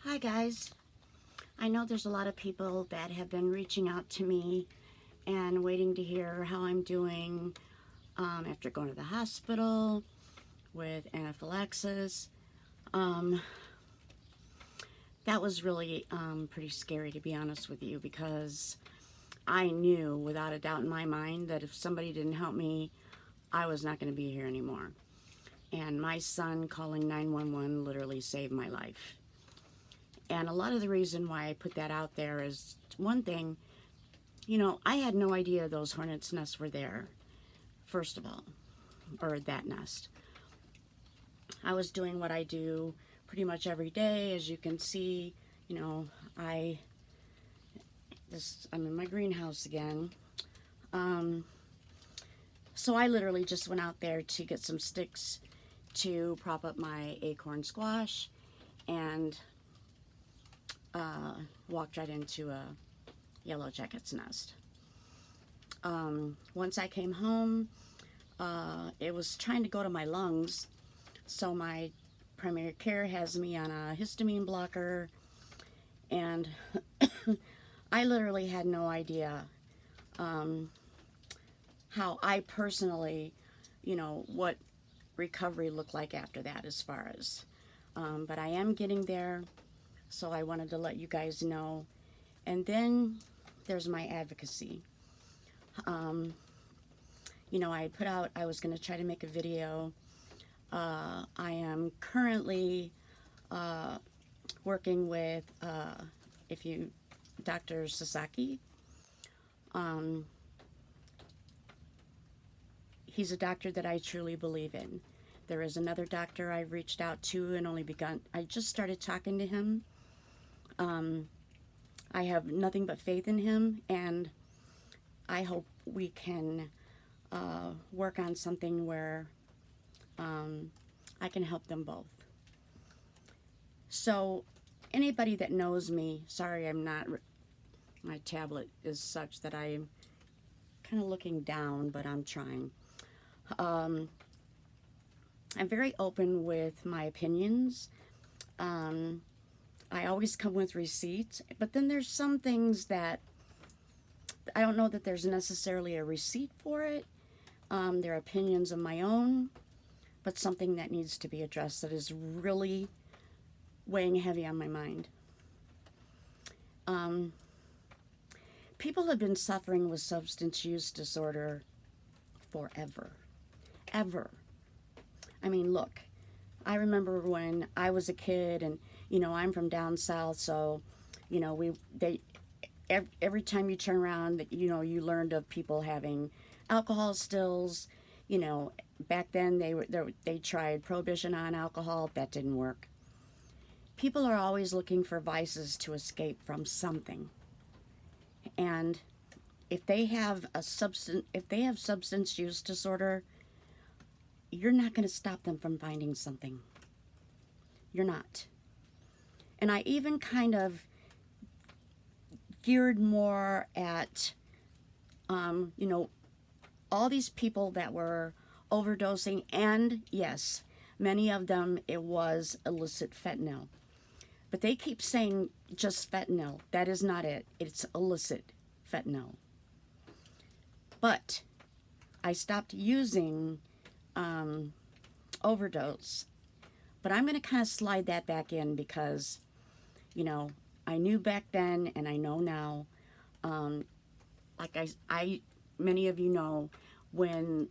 Hi guys. I know there's a lot of people that have been reaching out to me and waiting to hear how I'm doing after going to the hospital with anaphylaxis. Um, that was really pretty scary, to be honest with you, because I knew without a doubt in my mind that if somebody didn't help me, I was not going to be here anymore. And my son calling 911 literally saved my life. And a lot of the reason why I put that out there is, one thing, I had no idea those hornets' nests were there, first of all, or that nest. I was doing what I do pretty much every day. As you can see, I'm in my greenhouse again. So I literally just went out there to get some sticks to prop up my acorn squash, and walked right into a yellow jacket's nest. Once I came home, it was trying to go to my lungs, so my primary care has me on a histamine blocker, and I literally had no idea how I personally, what recovery looked like after that as far as. But I am getting there, so I wanted to let you guys know. And then there's my advocacy. I was going to try to make a video. I am currently working with, Dr. Sasaki. He's a doctor that I truly believe in. There is another doctor I've reached out to and I just started talking to him. I have nothing but faith in him, and I hope we can work on something where I can help them both. So, anybody that knows me, sorry, my tablet is such that I'm kind of looking down, but I'm trying. I'm very open with my opinions. I always come with receipts, but then there's some things that I don't know that there's necessarily a receipt for it. They're opinions of my own, but something that needs to be addressed that is really weighing heavy on my mind. People have been suffering with substance use disorder forever. Ever. I mean, look, I remember when I was a kid, and I'm from down south, so every time you turn around, you learned of people having alcohol stills. Back then they tried prohibition on alcohol. That didn't work. People are always looking for vices to escape from something, and if they have substance use disorder, you're not going to stop them from finding something. You're not. And I even kind of geared more at, all these people that were overdosing, and yes, many of them, it was illicit fentanyl. But they keep saying just fentanyl. That is not it. It's illicit fentanyl. But I stopped using overdose. But I'm going to kind of slide that back in because, I knew back then and I know now. Many of you know, when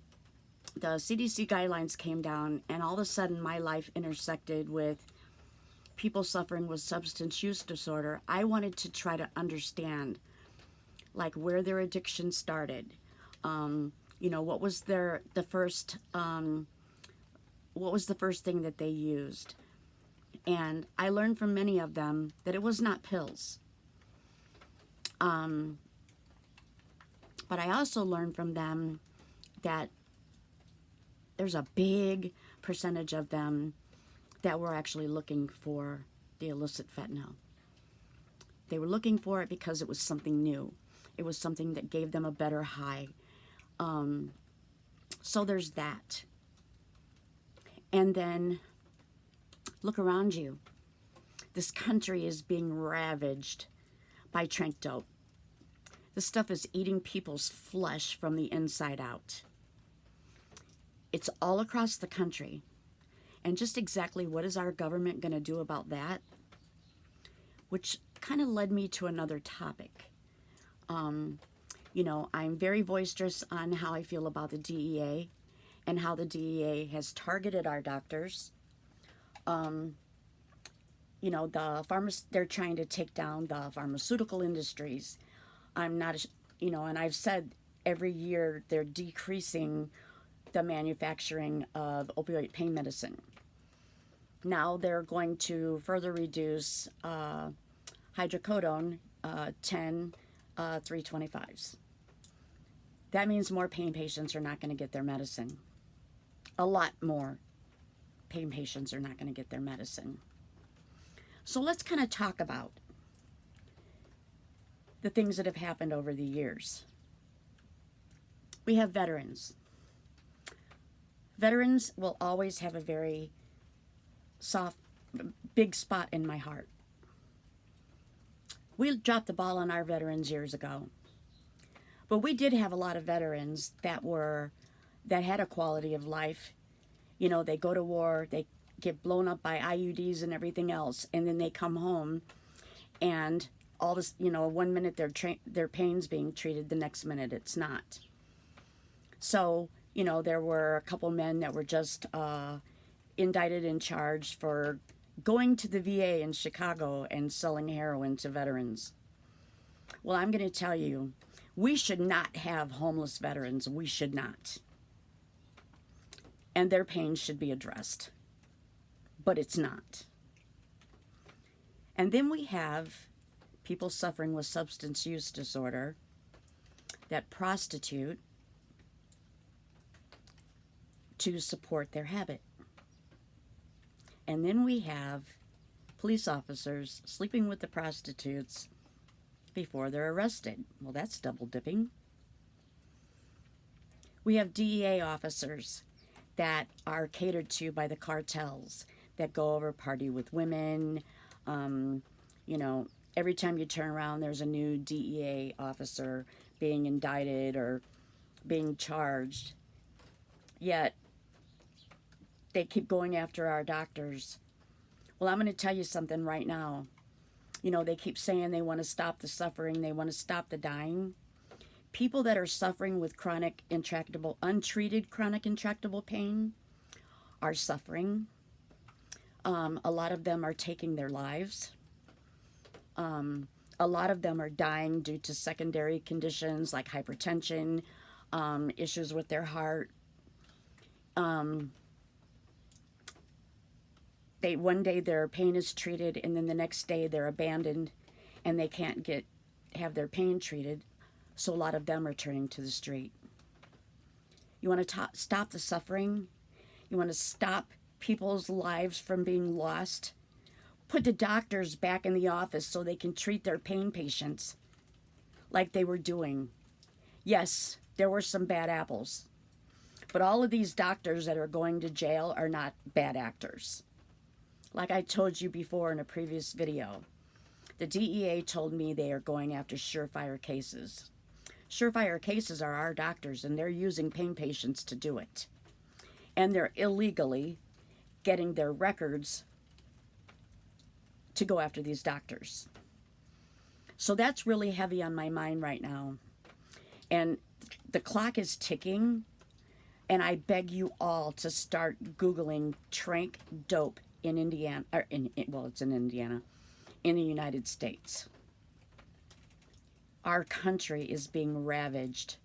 the CDC guidelines came down and all of a sudden my life intersected with people suffering with substance use disorder, I wanted to try to understand, like, where their addiction started. What was the first thing that they used? And I learned from many of them that it was not pills. But I also learned from them that there's a big percentage of them that were actually looking for the illicit fentanyl. They were looking for it because it was something new. It was something that gave them a better high. So there's that. And then look around you. This country is being ravaged by trank dope. This stuff is eating people's flesh from the inside out. It's all across the country. And just exactly what is our government going to do about that? Which kind of led me to another topic. You know, I'm very boisterous on how I feel about the DEA and how the DEA has targeted our doctors. You know, they're trying to take down the pharmaceutical industries. I'm not, you know, and I've said every year they're decreasing the manufacturing of opioid pain medicine. Now they're going to further reduce hydrocodone 10 325s. That means more pain patients are not going to get their medicine. A lot more pain patients are not going to get their medicine. So let's kind of talk about the things that have happened over the years. We have veterans. Veterans will always have a very soft, big spot in my heart. We dropped the ball on our veterans years ago. But we did have a lot of veterans that had a quality of life. You know, they go to war, they get blown up by IUDs and everything else, and then they come home and all this, you know, one minute their pain's being treated, the next minute it's not. So, you know, there were a couple men that were just indicted and charged for going to the VA in Chicago and selling heroin to veterans. Well, I'm going to tell you, we should not have homeless veterans. We should not. And their pain should be addressed. But it's not. And then we have people suffering with substance use disorder that prostitute to support their habit. And then we have police officers sleeping with the prostitutes before they're arrested. Well, that's double dipping. We have DEA officers that are catered to by the cartels that go over party with women. You know, every time you turn around, there's a new DEA officer being indicted or being charged. Yet, they keep going after our doctors. Well, I'm going to tell you something right now. You know, they keep saying they want to stop the suffering, they want to stop the dying. People that are suffering with chronic, intractable, untreated chronic intractable pain are suffering. A lot of them are taking their lives. A lot of them are dying due to secondary conditions like hypertension, issues with their heart. One day their pain is treated, and then the next day they're abandoned and they can't have their pain treated. So a lot of them are turning to the street. You want to stop the suffering? You want to stop people's lives from being lost? Put the doctors back in the office so they can treat their pain patients like they were doing. Yes, there were some bad apples. But all of these doctors that are going to jail are not bad actors. Like I told you before in a previous video, the DEA told me they are going after surefire cases. Surefire cases are our doctors, and they're using pain patients to do it. And they're illegally getting their records to go after these doctors. So that's really heavy on my mind right now. And the clock is ticking, and I beg you all to start Googling trank dope in Indiana, it's in Indiana, in the United States. Our country is being ravaged.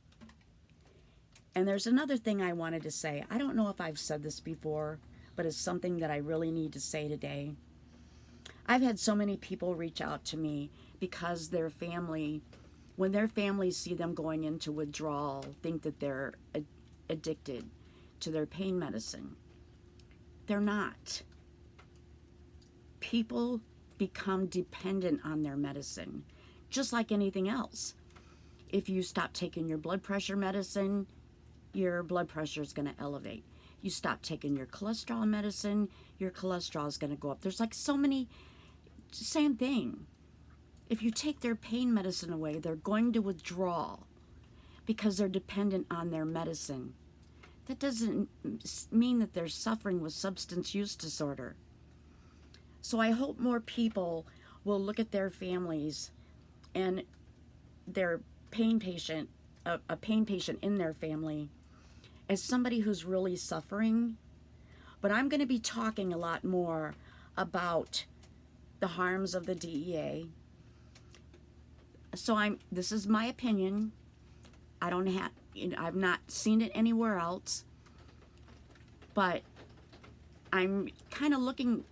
And there's another thing I wanted to say. I don't know if I've said this before, but it's something that I really need to say today. I've had so many people reach out to me because their family, when their families see them going into withdrawal, think that they're addicted to their pain medicine. They're not. People become dependent on their medicine, just like anything else. If you stop taking your blood pressure medicine, your blood pressure is going to elevate. You stop taking your cholesterol medicine, your cholesterol is going to go up. There's like so many same thing. If you take their pain medicine away, they're going to withdraw because they're dependent on their medicine. That doesn't mean that they're suffering with substance use disorder. So I hope more people will look at their families and their pain patient, a pain patient in their family, as somebody who's really suffering. But I'm going to be talking a lot more about the harms of the DEA. So this is my opinion. I don't have, I've not seen it anywhere else, but I'm kind of looking.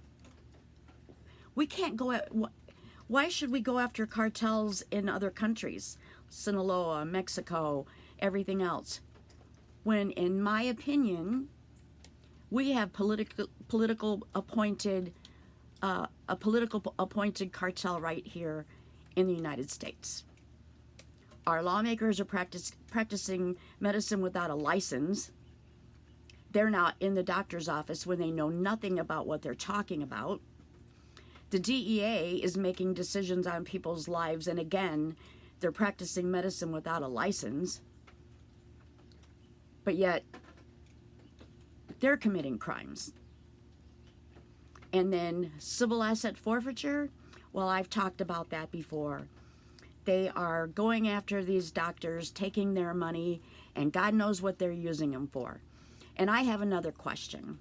We can't go at, why should we go after cartels in other countries, Sinaloa, Mexico, everything else, when in my opinion we have political appointed a political appointed cartel right here in the United States. Our lawmakers are practicing medicine without a license. They're not in the doctor's office when they know nothing about what they're talking about. The DEA is making decisions on people's lives, and again, they're practicing medicine without a license. But yet, they're committing crimes. And then civil asset forfeiture, well, I've talked about that before. They are going after these doctors, taking their money, and God knows what they're using them for. And I have another question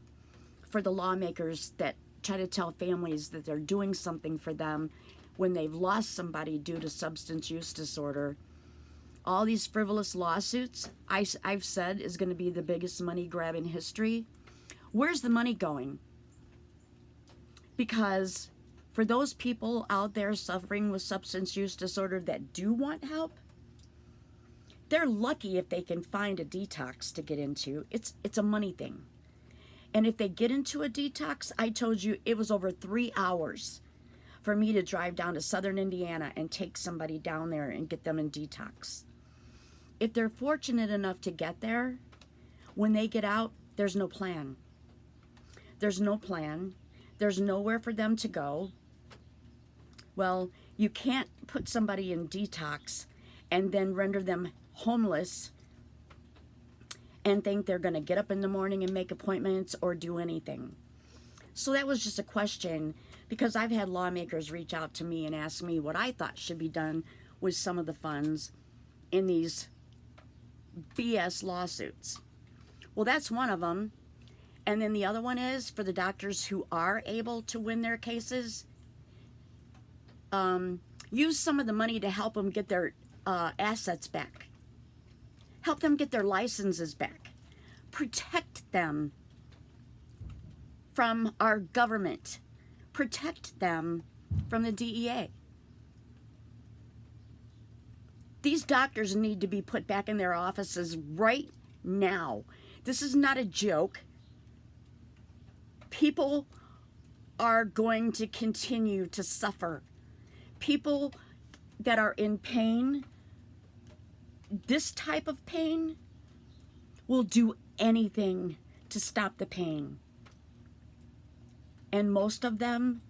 for the lawmakers that try to tell families that they're doing something for them when they've lost somebody due to substance use disorder. All these frivolous lawsuits, I've said, is going to be the biggest money grab in history. Where's the money going? Because for those people out there suffering with substance use disorder that do want help, they're lucky if they can find a detox to get into. It's a money thing. And if they get into a detox, I told you it was over 3 hours for me to drive down to southern Indiana and take somebody down there and get them in detox. If they're fortunate enough to get there, when they get out, there's no plan. There's no plan. There's nowhere for them to go. Well, you can't put somebody in detox and then render them homeless and think they're going to get up in the morning and make appointments or do anything. So that was just a question, because I've had lawmakers reach out to me and ask me what I thought should be done with some of the funds in these BS lawsuits. Well, that's one of them. And then the other one is for the doctors who are able to win their cases, use some of the money to help them get their assets back. Help them get their licenses back. Protect them from our government. Protect them from the DEA. These doctors need to be put back in their offices right now. This is not a joke. People are going to continue to suffer. People that are in pain, this type of pain, will do anything to stop the pain. And most of them,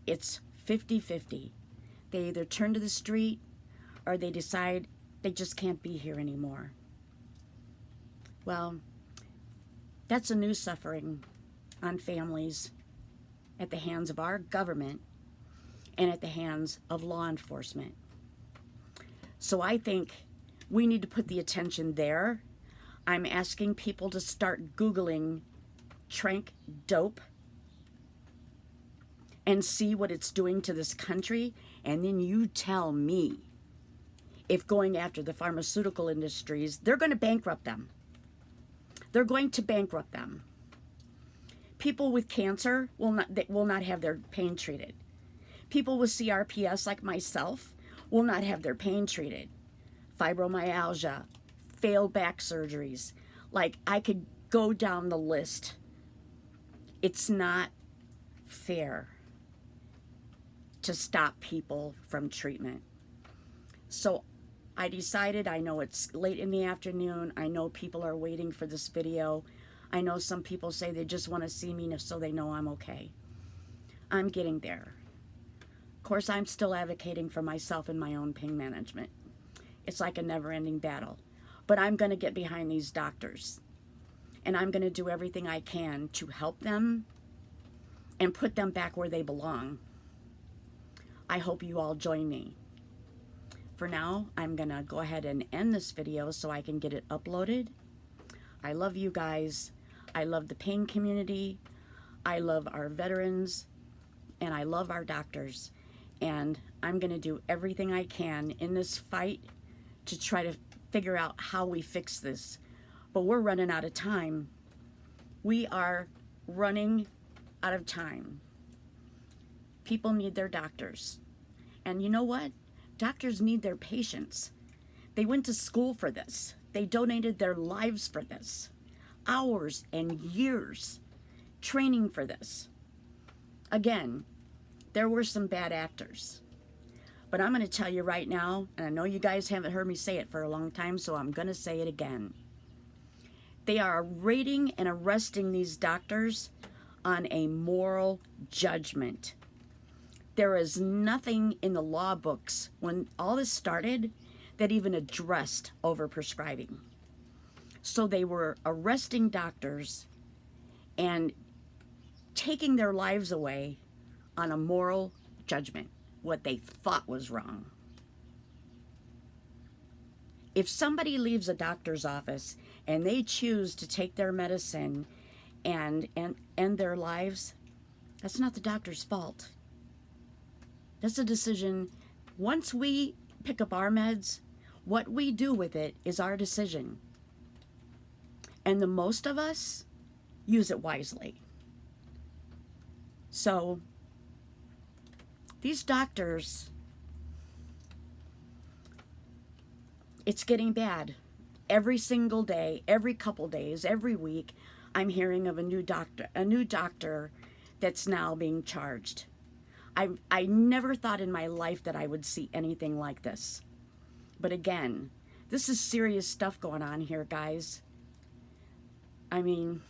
it's 50-50. They either turn to the street or they decide they just can't be here anymore. Well, that's a new suffering on families at the hands of our government and at the hands of law enforcement. So I think we need to put the attention there. I'm asking people to start Googling trank dope and see what it's doing to this country, and then you tell me if going after the pharmaceutical industries, they're going to bankrupt them. They're going to bankrupt them. People with cancer will not have their pain treated. People with CRPS like myself will not have their pain treated. Fibromyalgia, failed back surgeries. Like, I could go down the list. It's not fair to stop people from treatment. So I decided, I know it's late in the afternoon, I know people are waiting for this video. I know some people say they just want to see me so they know I'm okay. I'm getting there. Of course, I'm still advocating for myself and my own pain management. It's like a never-ending battle. But I'm going to get behind these doctors. And I'm going to do everything I can to help them and put them back where they belong. I hope you all join me. For now, I'm going to go ahead and end this video so I can get it uploaded. I love you guys. I love the pain community. I love our veterans. And I love our doctors. And I'm going to do everything I can in this fight to try to figure out how we fix this. But we're running out of time. We are running out of time. People need their doctors. And you know what? Doctors need their patients. They went to school for this. They donated their lives for this. Hours and years training for this. Again, there were some bad actors. But I'm going to tell you right now, and I know you guys haven't heard me say it for a long time, so I'm going to say it again. They are raiding and arresting these doctors on a moral judgment. There is nothing in the law books when all this started that even addressed overprescribing. So they were arresting doctors and taking their lives away on a moral judgment, what they thought was wrong. If somebody leaves a doctor's office and they choose to take their medicine and end their lives, that's not the doctor's fault. That's a decision. Once we pick up our meds, what we do with it is our decision. And the most of us use it wisely. So, these doctors, it's getting bad. Every single day, every couple days, every week, I'm hearing of a new doctor that's now being charged. I never thought in my life that I would see anything like this. But again, this is serious stuff going on here, guys. I mean,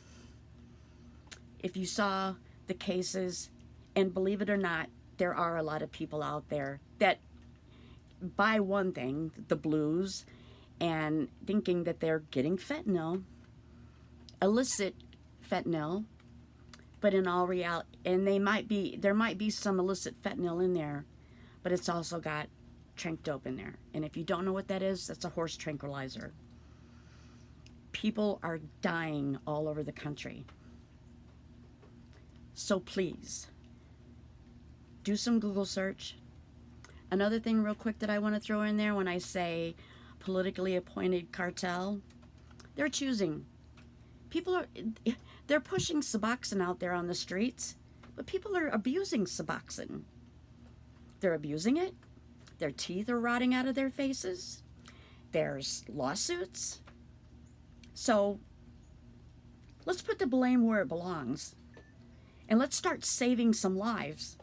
if you saw the cases, and believe it or not, there are a lot of people out there that buy one thing, the blues, and thinking that they're getting fentanyl, illicit fentanyl, but in all reality, and there might be some illicit fentanyl in there, but it's also got trank dope in there. And if you don't know what that is, that's a horse tranquilizer. People are dying all over the country. So please, do some Google search. Another thing real quick that I want to throw in there when I say politically appointed cartel, they're choosing. They're pushing Suboxone out there on the streets, but people are abusing Suboxone. They're abusing it. Their teeth are rotting out of their faces. There's lawsuits. So let's put the blame where it belongs. And let's start saving some lives.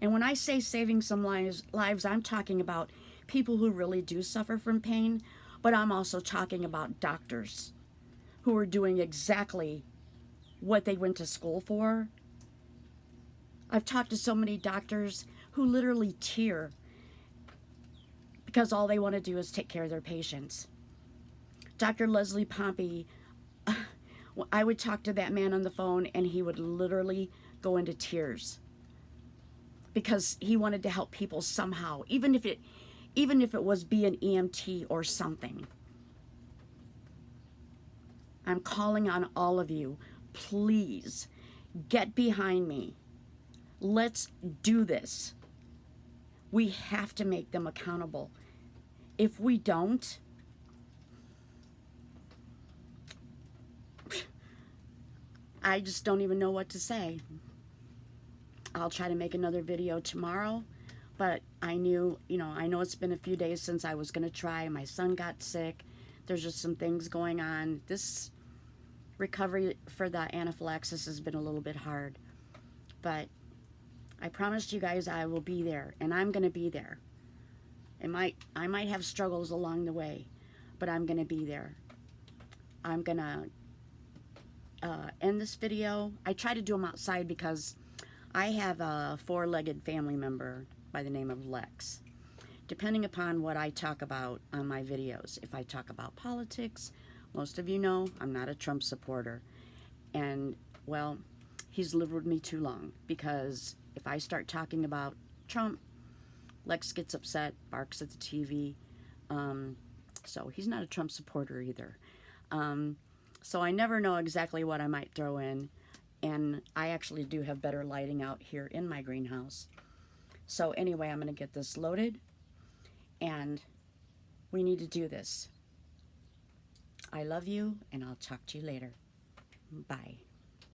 And when I say saving some lives, I'm talking about people who really do suffer from pain, but I'm also talking about doctors who are doing exactly what they went to school for. I've talked to so many doctors who literally tear because all they want to do is take care of their patients. Dr. Leslie Pompey, I would talk to that man on the phone and he would literally go into tears because he wanted to help people somehow, even if it was be an EMT or something. I'm calling on all of you, please get behind me. Let's do this. We have to make them accountable. If we don't, I just don't even know what to say. I'll try to make another video tomorrow, but I know it's been a few days since I was going to try. My son got sick. There's just some things going on. This recovery for the anaphylaxis has been a little bit hard, but I promised you guys I will be there, and I'm going to be there. I might have struggles along the way, but I'm going to be there. I'm going to end this video. I try to do them outside because I have a four-legged family member by the name of Lex. Depending upon what I talk about on my videos, if I talk about politics, most of you know I'm not a Trump supporter. And, well, he's lived with me too long, because if I start talking about Trump, Lex gets upset, barks at the TV. So he's not a Trump supporter either. So I never know exactly what I might throw in. And I actually do have better lighting out here in my greenhouse. So anyway, I'm going to get this loaded, and we need to do this. I love you, and I'll talk to you later. Bye.